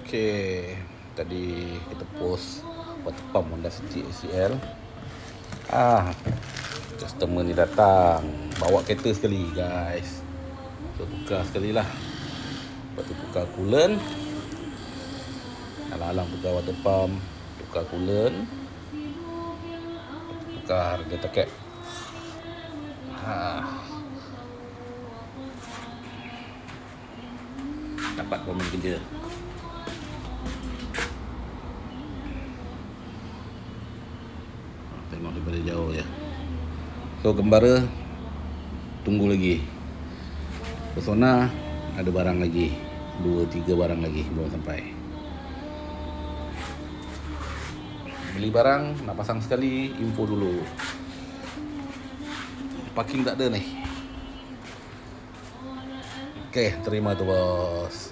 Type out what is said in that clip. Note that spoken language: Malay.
Okey, tadi kita post water pump Honda City ACL. Customer ni datang bawa kereta sekali guys. So tukar sekali lah. Lepas tu tukar coolant. Alang-alang tukar water pump, tukar coolant, tukar radiator cap. Dapat komen kerja. Tengok daripada jauh ya. So gembara tunggu lagi. Pesona ada barang lagi, 2-3 barang lagi belum sampai. Beli barang nak pasang sekali, info dulu. Parking tak ada ni. Okey, terima tu bos.